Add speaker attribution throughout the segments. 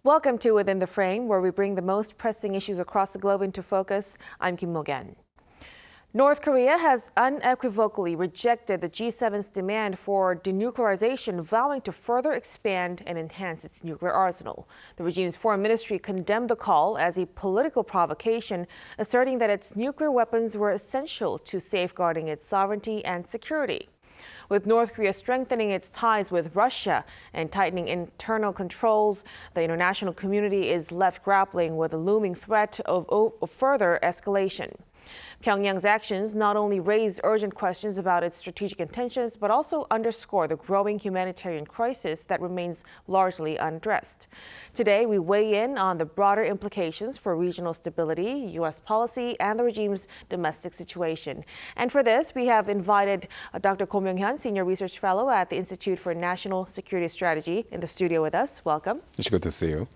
Speaker 1: Welcome to Within the Frame, where we bring the most pressing issues across the globe into focus. I'm Kim Mok-yeon. North Korea has unequivocally rejected the G7's demand for denuclearization, vowing to further expand and enhance its nuclear arsenal. The regime's foreign ministry condemned the call as a political provocation, asserting that its nuclear weapons were essential to safeguarding its sovereignty and security. With North Korea strengthening its ties with Russia and tightening internal controls, the international community is left grappling with a looming threat of further escalation. Pyongyang's actions not only raise urgent questions about its strategic intentions, but also underscore the growing humanitarian crisis that remains largely unaddressed. Today, we weigh in on the broader implications for regional stability, U.S. policy, and the regime's domestic situation. And for this, we have invited Dr. Go Myong-hyun, Senior Research Fellow at the Institute for National Security Strategy, in the studio with us. Welcome.
Speaker 2: It's good to see you.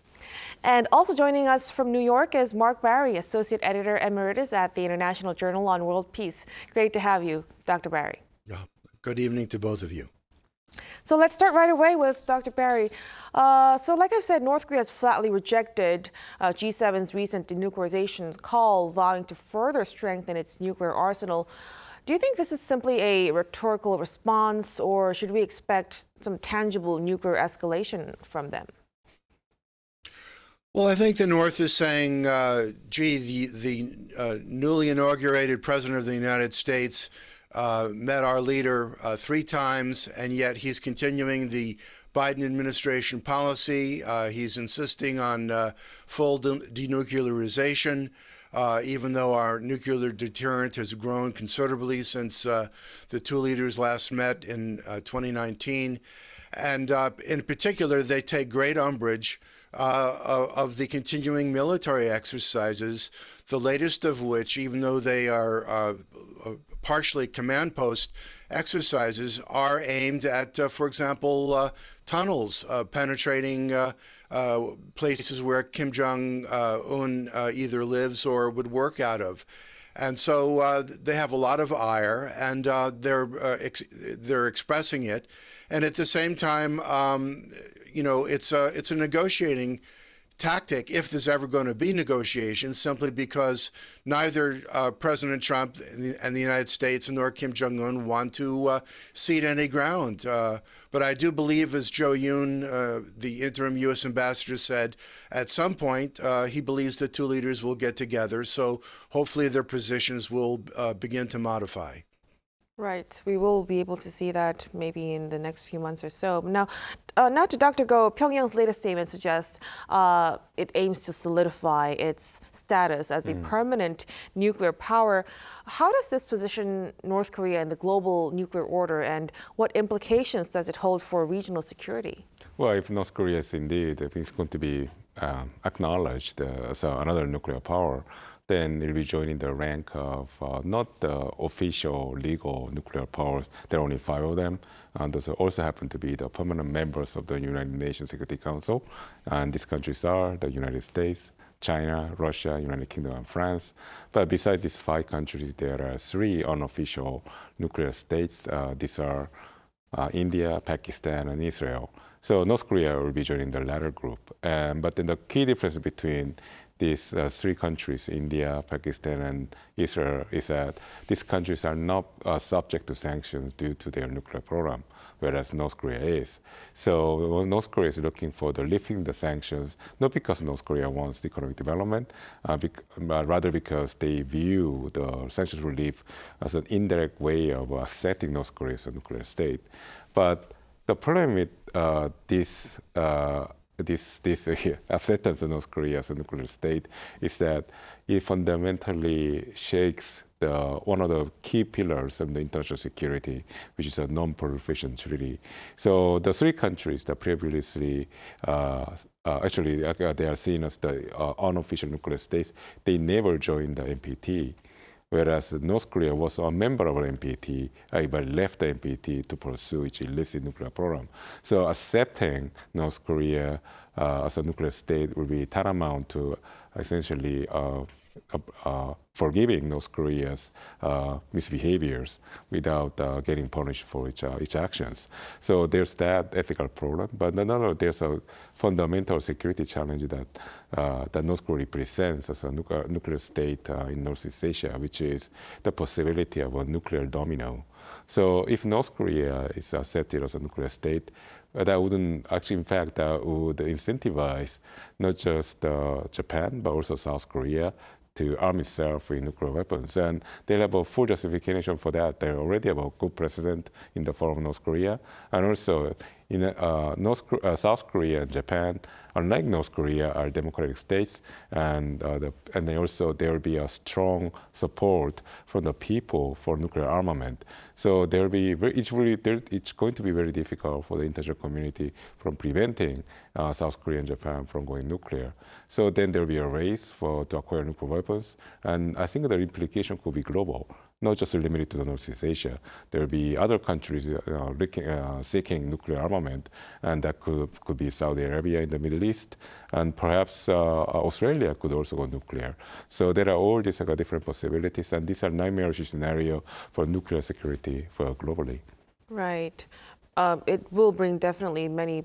Speaker 1: And also joining us from New York is Mark Barry, Associate Editor Emeritus at the International Journal on World Peace. Great to have you, Dr. Barry.
Speaker 3: Yeah. Good evening to both of you.
Speaker 1: So let's start right away with Dr. Barry. So like I've said, North Korea has flatly rejected G7's recent denuclearization call, vowing to further strengthen its nuclear arsenal. Do you think this is simply a rhetorical response, or should we expect some tangible nuclear escalation from them?
Speaker 3: Well, I think the North is saying, gee, the newly inaugurated President of the United States met our leader 3 times, and yet he's continuing the Biden administration policy. He's insisting on full denuclearization, even though our nuclear deterrent has grown considerably since the 2 leaders last met in 2019. And in particular, they take great umbrage of the continuing military exercises, the latest of which, even though they are partially command post exercises, are aimed at, for example, tunnels penetrating places where Kim Jong-un either lives or would work out of. And so they have a lot of ire, and they're expressing it. And at the same time, you know, it's a negotiating tactic, if there's ever going to be negotiations, simply because neither President Trump and the United States nor Kim Jong-un want to cede any ground. But I do believe, as Jo Yoon, the interim U.S. ambassador, said, at some point he believes the 2 leaders will get together. So hopefully their positions will begin to modify.
Speaker 1: Right. We will be able to see that maybe in the next few months or so. Now to Dr. Go, Pyongyang's latest statement suggests it aims to solidify its status as a permanent nuclear power. How does this position North Korea in the global nuclear order, and what implications does it hold for regional security?
Speaker 2: Well, if North Korea is indeed, if it's going to be acknowledged as another nuclear power, then it'll be joining the rank of not the official legal nuclear powers. There are only 5 of them. Those also happen to be the permanent members of the United Nations Security Council. And these countries are the United States, China, Russia, United Kingdom, and France. But besides these 5 countries, there are 3 unofficial nuclear states. These are India, Pakistan, and Israel. So North Korea will be joining the latter group. But then the key difference between these 3 countries, India, Pakistan, and Israel, is that these countries are not subject to sanctions due to their nuclear program, whereas North Korea is. So North Korea is looking for the lifting the sanctions, not because North Korea wants economic development, but rather because they view the sanctions relief as an indirect way of setting North Korea as a nuclear state. But the problem with this acceptance of North Korea as a nuclear state is that it fundamentally shakes one of the key pillars of the international security, which is a non-proliferation treaty. So the 3 countries that previously, actually, they are seen as the unofficial nuclear states, they never joined the NPT. Whereas North Korea was a member of the NPT, but left the NPT to pursue its illicit nuclear program. So accepting North Korea as a nuclear state will be tantamount to essentially forgiving North Korea's misbehaviors without getting punished for its actions. So there's that ethical problem, but there's a fundamental security challenge that North Korea presents as a nuclear state in Northeast Asia, which is the possibility of a nuclear domino. So if North Korea is accepted as a nuclear state, that wouldn't actually, in fact, would incentivize not just Japan, but also South Korea to arm itself with nuclear weapons. And they'll have a full justification for that. They already have a good precedent in the form of North Korea. And also, in South Korea and Japan, unlike North Korea, are democratic states, and then also there will be a strong support from the people for nuclear armament. So there will be it's going to be very difficult for the international community from preventing South Korea and Japan from going nuclear. So then there will be a race to acquire nuclear weapons, and I think the implication could be global, not just limited to the Northeast Asia. There will be other countries seeking nuclear armament, and that could be Saudi Arabia in the Middle East, and perhaps Australia could also go nuclear. So there are all these different possibilities, and these are nightmarish scenarios for nuclear security globally.
Speaker 1: Right. It will bring definitely many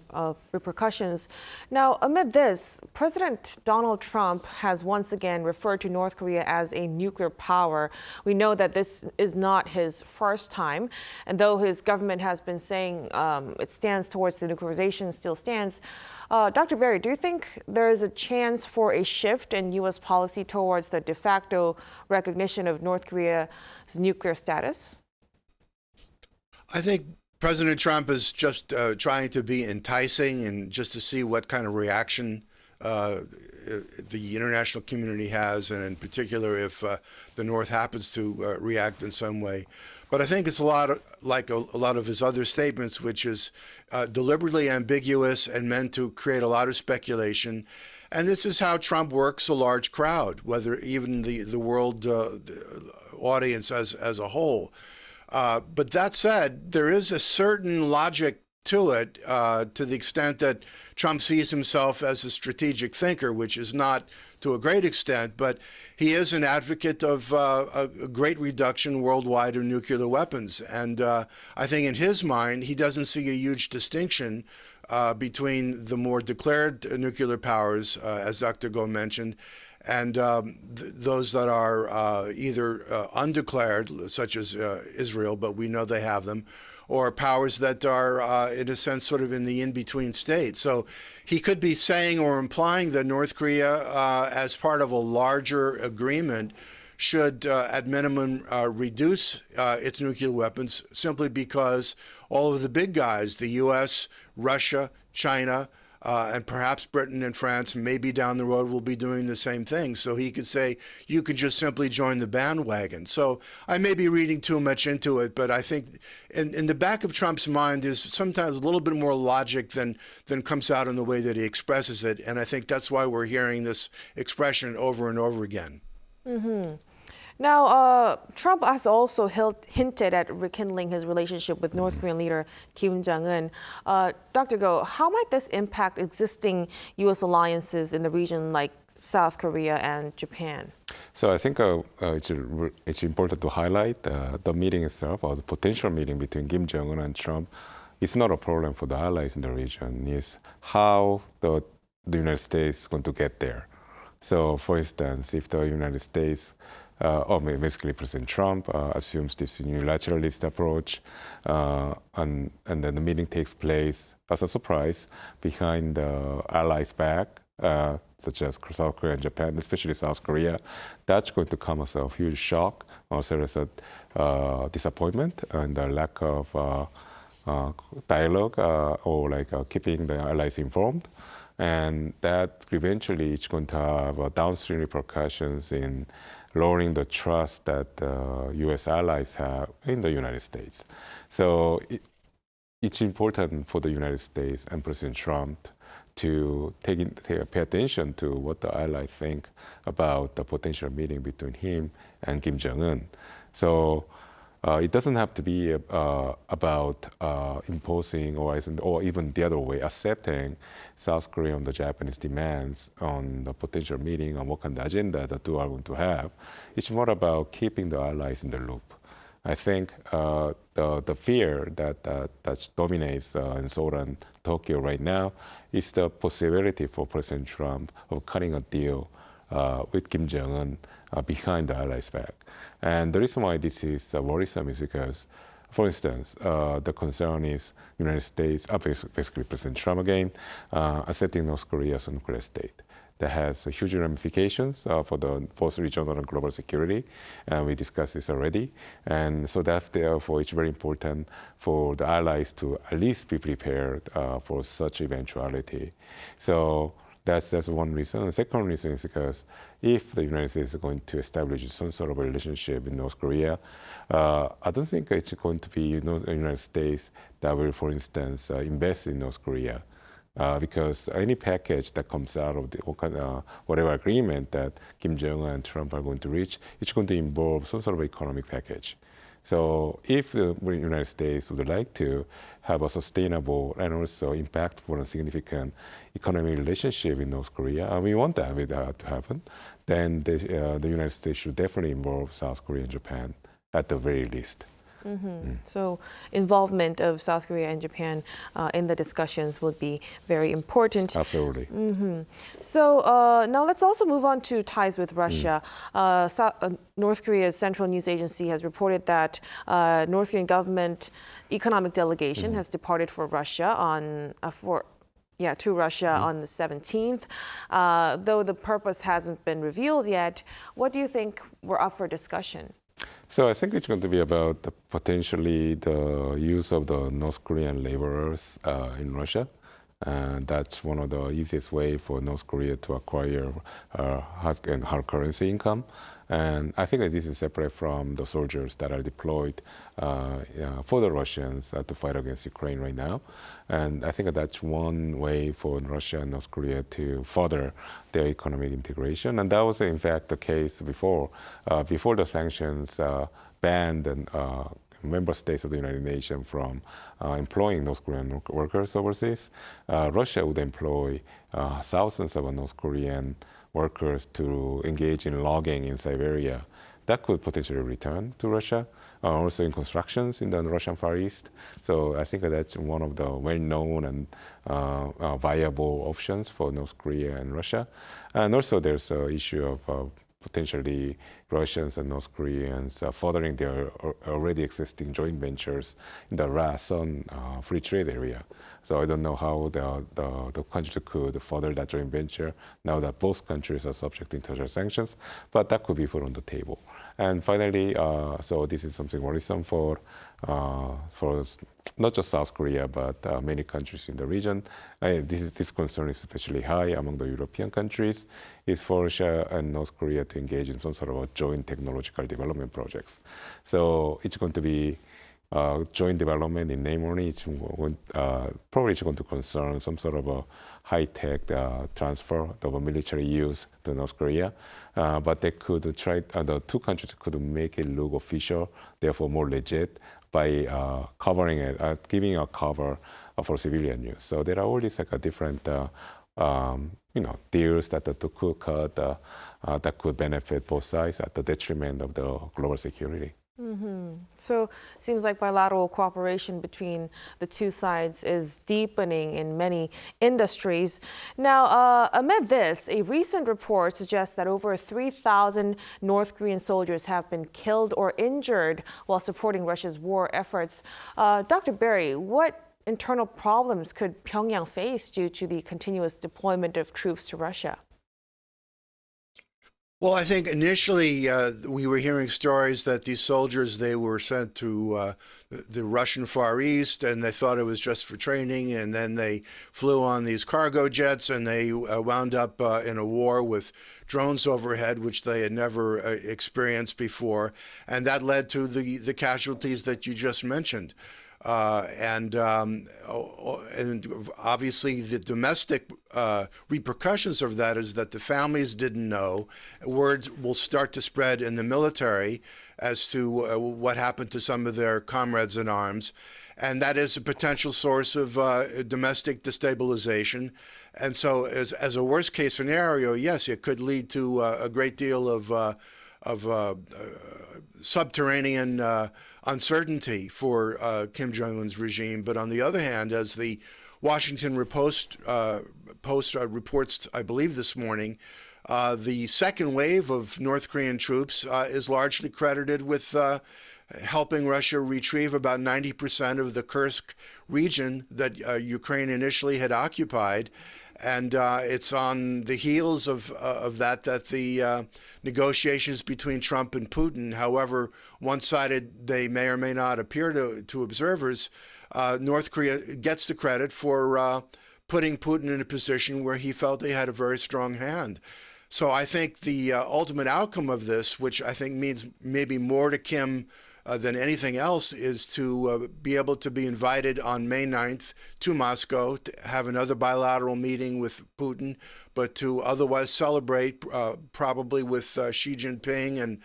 Speaker 1: repercussions. Now, amid this, President Donald Trump has once again referred to North Korea as a nuclear power. We know that this is not his first time, and though his government has been saying it stands towards denuclearization, still stands. Dr. Berry, do you think there is a chance for a shift in U.S. policy towards the de facto recognition of North Korea's nuclear status?
Speaker 3: I think President Trump is just trying to be enticing and just to see what kind of reaction the international community has, and in particular if the North happens to react in some way. But I think it's a lot of his other statements, which is deliberately ambiguous and meant to create a lot of speculation. And this is how Trump works a large crowd, whether even the world audience as a whole. But that said, there is a certain logic to it, to the extent that Trump sees himself as a strategic thinker, which is not to a great extent, but he is an advocate of a great reduction worldwide of nuclear weapons. And I think in his mind, he doesn't see a huge distinction between the more declared nuclear powers, as Dr. Go mentioned, and those that are either undeclared, such as Israel, but we know they have them, or powers that are, in a sense, sort of in the in-between state. So he could be saying or implying that North Korea, as part of a larger agreement, should, at minimum, reduce its nuclear weapons simply because all of the big guys, the U.S., Russia, China, and perhaps Britain and France, maybe down the road, will be doing the same thing. So he could say, you could just simply join the bandwagon. So I may be reading too much into it, but I think in the back of Trump's mind, there's sometimes a little bit more logic than comes out in the way that he expresses it. And I think that's why we're hearing this expression over and over again.
Speaker 1: Mm-hmm. Now, Trump has also hinted at rekindling his relationship with North Korean leader Kim Jong-un. Dr. Go, how might this impact existing U.S. alliances in the region like South Korea and Japan?
Speaker 2: So I think it's important to highlight the meeting itself, or the potential meeting between Kim Jong-un and Trump. It's not a problem for the allies in the region. It's how the United States is going to get there. So, for instance, if the United States or basically President Trump assumes this unilateralist approach, and then the meeting takes place as a surprise behind the allies' back, such as South Korea and Japan, especially South Korea, that's going to come as a huge shock, or serious disappointment, and the lack of dialogue or keeping the allies informed. And that eventually is going to have downstream repercussions in lowering the trust that U.S. allies have in the United States. So it's important for the United States and President Trump to pay attention to what the allies think about the potential meeting between him and Kim Jong-un. So It doesn't have to be about imposing or even the other way, accepting South Korea and the Japanese demands on the potential meeting on what kind of agenda the two are going to have. It's more about keeping the allies in the loop. I think the fear that dominates in Seoul and Tokyo right now is the possibility for President Trump of cutting a deal with Kim Jong-un behind the allies' back. And the reason why this is worrisome is because, for instance, the concern is United States, basically President Trump again, asserting North Korea as a nuclear state. That has huge ramifications for both regional and global security, and we discussed this already. And so therefore, it's very important for the allies to at least be prepared for such eventuality. So that's one reason. The second reason is because if the United States is going to establish some sort of a relationship with North Korea, I don't think it's going to be the United States that will, for instance, invest in North Korea. Because any package that comes out of whatever agreement that Kim Jong-un and Trump are going to reach, it's going to involve some sort of economic package. So if the United States would like to have a sustainable and also impactful and significant economic relationship with North Korea, and we want that to happen, then the United States should definitely involve South Korea and Japan at the very least.
Speaker 1: So involvement of South Korea and Japan in the discussions would be very important.
Speaker 2: Absolutely.
Speaker 1: So now let's also move on to ties with Russia. North Korea's central news agency has reported that North Korean government economic delegation has departed for Russia to Russia on the 17th. Though the purpose hasn't been revealed yet, what do you think were up for discussion?
Speaker 2: So I think it's going to be about potentially the use of the North Korean laborers in Russia. That's one of the easiest way for North Korea to acquire hard currency income. And I think that this is separate from the soldiers that are deployed for the Russians to fight against Ukraine right now. And I think that's one way for Russia and North Korea to further their economic integration. And that was, in fact, the case before the sanctions banned member states of the United Nations from employing North Korean workers overseas. Russia would employ thousands of North Korean workers to engage in logging in Siberia. That could potentially return to Russia, also in constructions in the Russian Far East. So I think that's one of the well-known and viable options for North Korea and Russia. And also there's the issue of potentially Russians and North Koreans furthering their already existing joint ventures in the RASON free trade area. So I don't know how the countries could further that joint venture now that both countries are subject to international sanctions, but that could be put on the table. And finally, so this is something worrisome for not just South Korea, but many countries in the region. This concern is especially high among the European countries, is for Russia and North Korea to engage in some sort of a joint technological development projects. So it's going to be joint development in name only. Probably it's going to concern some sort of a high-tech transfer of a military use to North Korea. But they could try, the two countries could make it look official, therefore more legit, by covering it, giving a cover for civilian use. So there are all these different deals that the two could cut that could benefit both sides at the detriment of the global security.
Speaker 1: So it seems like bilateral cooperation between the two sides is deepening in many industries. Now, amid this, a recent report suggests that over 3,000 North Korean soldiers have been killed or injured while supporting Russia's war efforts. Dr. Berry, what internal problems could Pyongyang face due to the continuous deployment of troops to Russia?
Speaker 3: Well, I think initially we were hearing stories that these soldiers, they were sent to the Russian Far East and they thought it was just for training, and then they flew on these cargo jets and they wound up in a war with drones overhead, which they had never experienced before. And that led to the casualties that you just mentioned. And obviously the domestic repercussions of that is that the families didn't know. Word will start to spread in the military as to what happened to some of their comrades in arms. And that is a potential source of domestic destabilization. And so as a worst case scenario, yes, it could lead to a great deal of subterranean uncertainty for Kim Jong-un's regime. But on the other hand, as the Washington Post reports, I believe this morning, the second wave of North Korean troops is largely credited with helping Russia retrieve about 90% of the Kursk region that Ukraine initially had occupied. And it's on the heels of that the negotiations between Trump and Putin, however one-sided they may or may not appear to observers, North Korea gets the credit for putting Putin in a position where he felt he had a very strong hand. So I think the ultimate outcome of this, which I think means maybe more to Kim than anything else, is to be able to be invited on May 9th to Moscow to have another bilateral meeting with Putin, but to otherwise celebrate probably with Xi Jinping and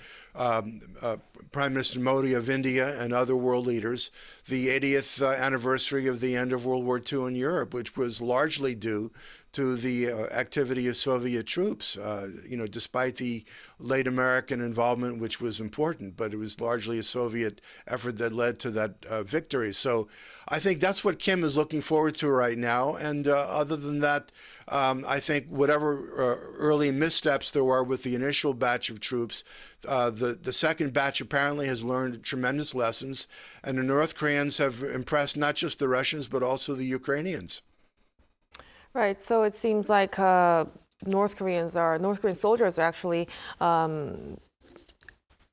Speaker 3: Prime Minister Modi of India and other world leaders, the 80th anniversary of the end of World War II in Europe, which was largely due to the activity of Soviet troops, despite the late American involvement, which was important, but it was largely a Soviet effort that led to that victory. So I think that's what Kim is looking forward to right now. And other than that, I think whatever early missteps there were with the initial batch of troops, the second batch apparently has learned tremendous lessons, and the North Koreans have impressed not just the Russians, but also the Ukrainians.
Speaker 1: Right. So it seems like North Korean soldiers are actually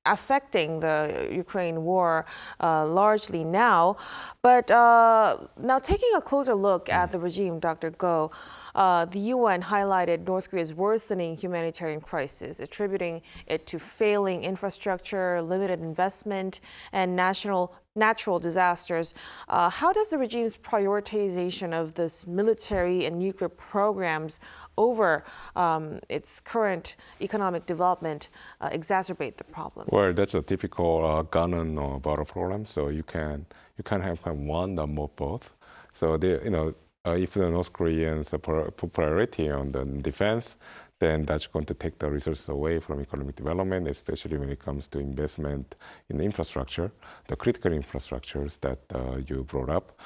Speaker 1: affecting the Ukraine war largely now. But now taking a closer look at the regime, Dr. Go, the UN highlighted North Korea's worsening humanitarian crisis, attributing it to failing infrastructure, limited investment, and natural disasters. How does the regime's prioritization of this military and nuclear programs over its current economic development exacerbate the problem?
Speaker 2: Well, that's a typical gun and border problem. So you can have one or more both. So if the North Koreans put priority on the defense, then that's going to take the resources away from economic development, especially when it comes to investment in infrastructure, the critical infrastructures that you brought up.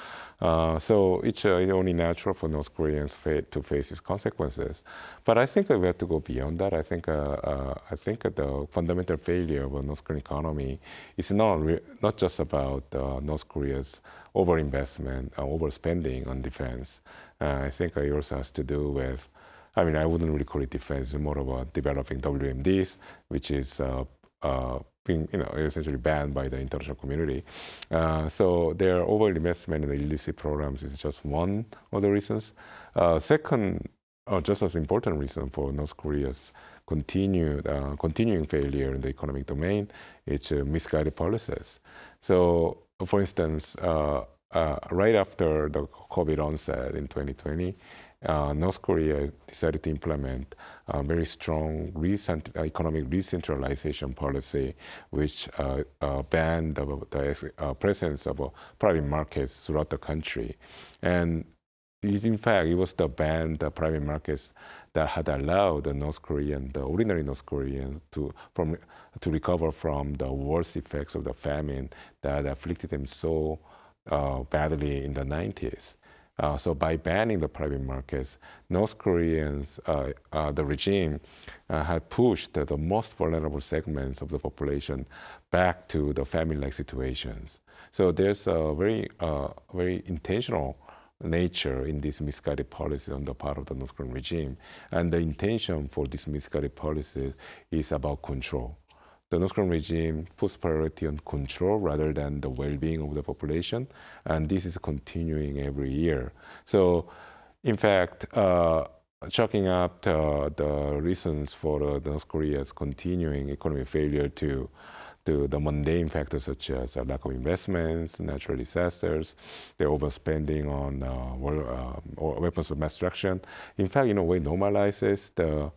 Speaker 2: So it's only natural for North Koreans to face its consequences. But I think we have to go beyond that. I think the fundamental failure of the North Korean economy is not just about North Korea's overinvestment, overspending on defense. I think it also has to do with, I wouldn't really call it defense, it's more about developing WMDs, which is being essentially banned by the international community. So their overinvestment in the illicit programs is just one of the reasons. Second, just as important reason for North Korea's continuing failure in the economic domain, it's misguided policies. So, for instance, right after the COVID onset in 2020, North Korea decided to implement a very strong economic decentralization policy, which banned the presence of private markets throughout the country. And in fact, it was the private markets that had allowed the ordinary North Koreans to recover from the worst effects of the famine that afflicted them so badly in the 90s. So by banning the private markets, North Koreans, the regime had pushed the most vulnerable segments of the population back to the famine-like situations. So there's a very intentional nature in this misguided policy on the part of the North Korean regime. And the intention for this misguided policy is about control. The North Korean regime puts priority on control rather than the well-being of the population, and this is continuing every year. So, in fact, chalking up the reasons for North Korea's continuing economic failure to to the mundane factors such as lack of investments, natural disasters, the overspending on weapons of mass destruction. In fact, in a way, normalizes the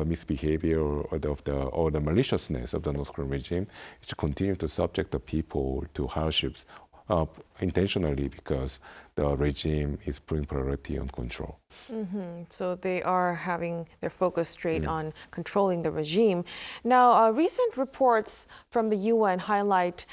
Speaker 2: misbehavior or the maliciousness of the North Korean regime, which continue to subject the people to hardships intentionally because the regime is putting priority on control.
Speaker 1: So they are having their focus straight on controlling the regime. Now, recent reports from the UN highlight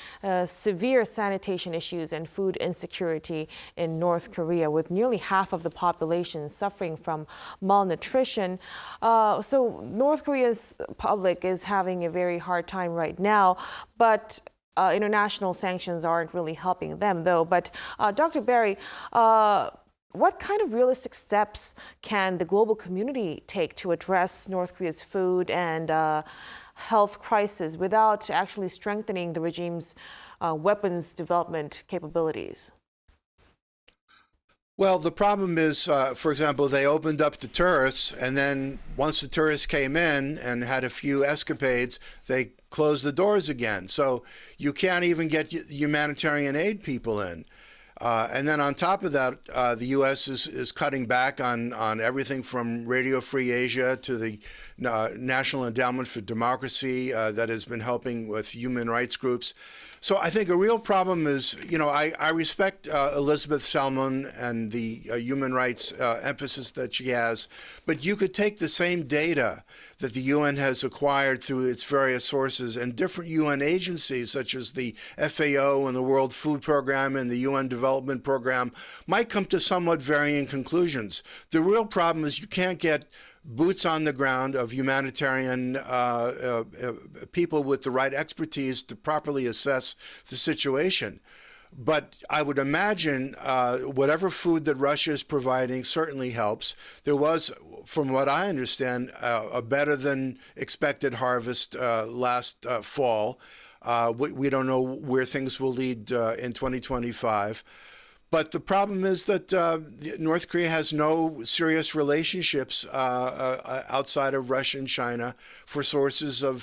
Speaker 1: severe sanitation issues and food insecurity in North Korea, with nearly half of the population suffering from malnutrition. So North Korea's public is having a very hard time right now, but international sanctions aren't really helping them, though. But Dr. Berry, what kind of realistic steps can the global community take to address North Korea's food and health crisis without actually strengthening the regime's weapons development capabilities?
Speaker 3: Well, the problem is, for example, they opened up to tourists, and then once the tourists came in and had a few escapades, they closed the doors again. So you can't even get humanitarian aid people in. And then on top of that, the U.S. is cutting back on everything from Radio Free Asia to the National Endowment for Democracy that has been helping with human rights groups. So I think a real problem is, I respect Elizabeth Salmon and the human rights emphasis that she has, but you could take the same data that the UN has acquired through its various sources and different UN agencies such as the FAO and the World Food Program and the UN Development Program might come to somewhat varying conclusions. The real problem is you can't get boots on the ground of humanitarian people with the right expertise to properly assess the situation. But I would imagine whatever food that Russia is providing certainly helps. There was, from what I understand, a better than expected harvest last fall. We don't know where things will lead in 2025. But the problem is that North Korea has no serious relationships outside of Russia and China for sources of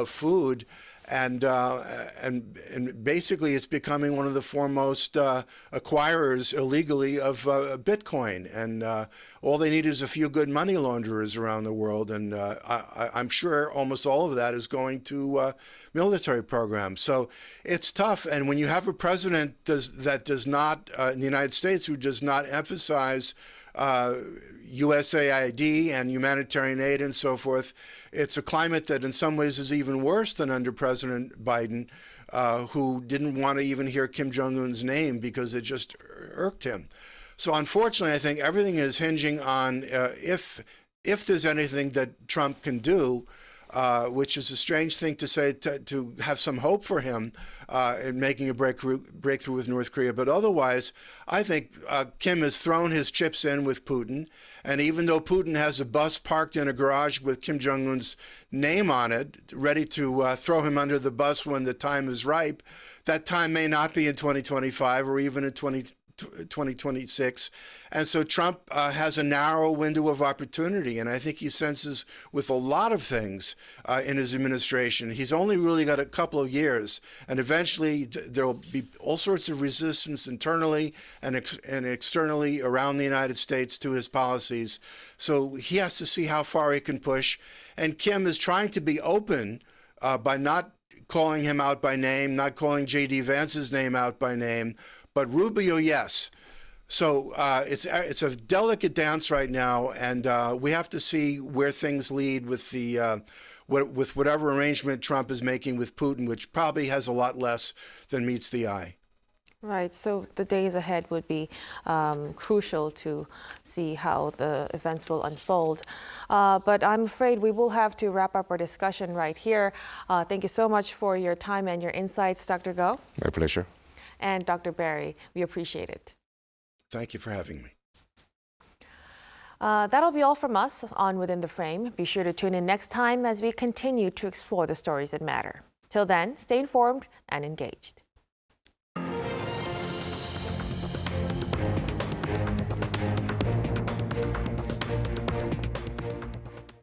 Speaker 3: food. And basically, it's becoming one of the foremost acquirers illegally of Bitcoin. And all they need is a few good money launderers around the world. And I'm sure almost all of that is going to military programs. So it's tough. And when you have a president that does not, in the United States, who does not emphasize USAID and humanitarian aid and so forth, it's a climate that in some ways is even worse than under President Biden, who didn't want to even hear Kim Jong-un's name because it just irked him. So unfortunately, I think everything is hinging on if there's anything that Trump can do, which is a strange thing to say, to have some hope for him in making a breakthrough with North Korea. But otherwise, I think Kim has thrown his chips in with Putin. And even though Putin has a bus parked in a garage with Kim Jong-un's name on it, ready to throw him under the bus when the time is ripe, that time may not be in 2025 or even in 2026. And so Trump has a narrow window of opportunity. And I think he senses with a lot of things in his administration, he's only really got a couple of years. And eventually there will be all sorts of resistance internally and externally around the United States to his policies. So he has to see how far he can push. And Kim is trying to be open by not calling him out by name, not calling J.D. Vance's name out by name, but Rubio, yes. So it's a delicate dance right now, and we have to see where things lead with the with whatever arrangement Trump is making with Putin, which probably has a lot less than meets the eye.
Speaker 1: Right. So the days ahead would be crucial to see how the events will unfold. But I'm afraid we will have to wrap up our discussion right here. Thank you so much for your time and your insights, Dr. Go.
Speaker 2: My pleasure.
Speaker 1: And Dr. Berry, we appreciate it.
Speaker 3: Thank you for having me.
Speaker 1: That'll be all from us on Within the Frame. Be sure to tune in next time as we continue to explore the stories that matter. Till then, stay informed and engaged.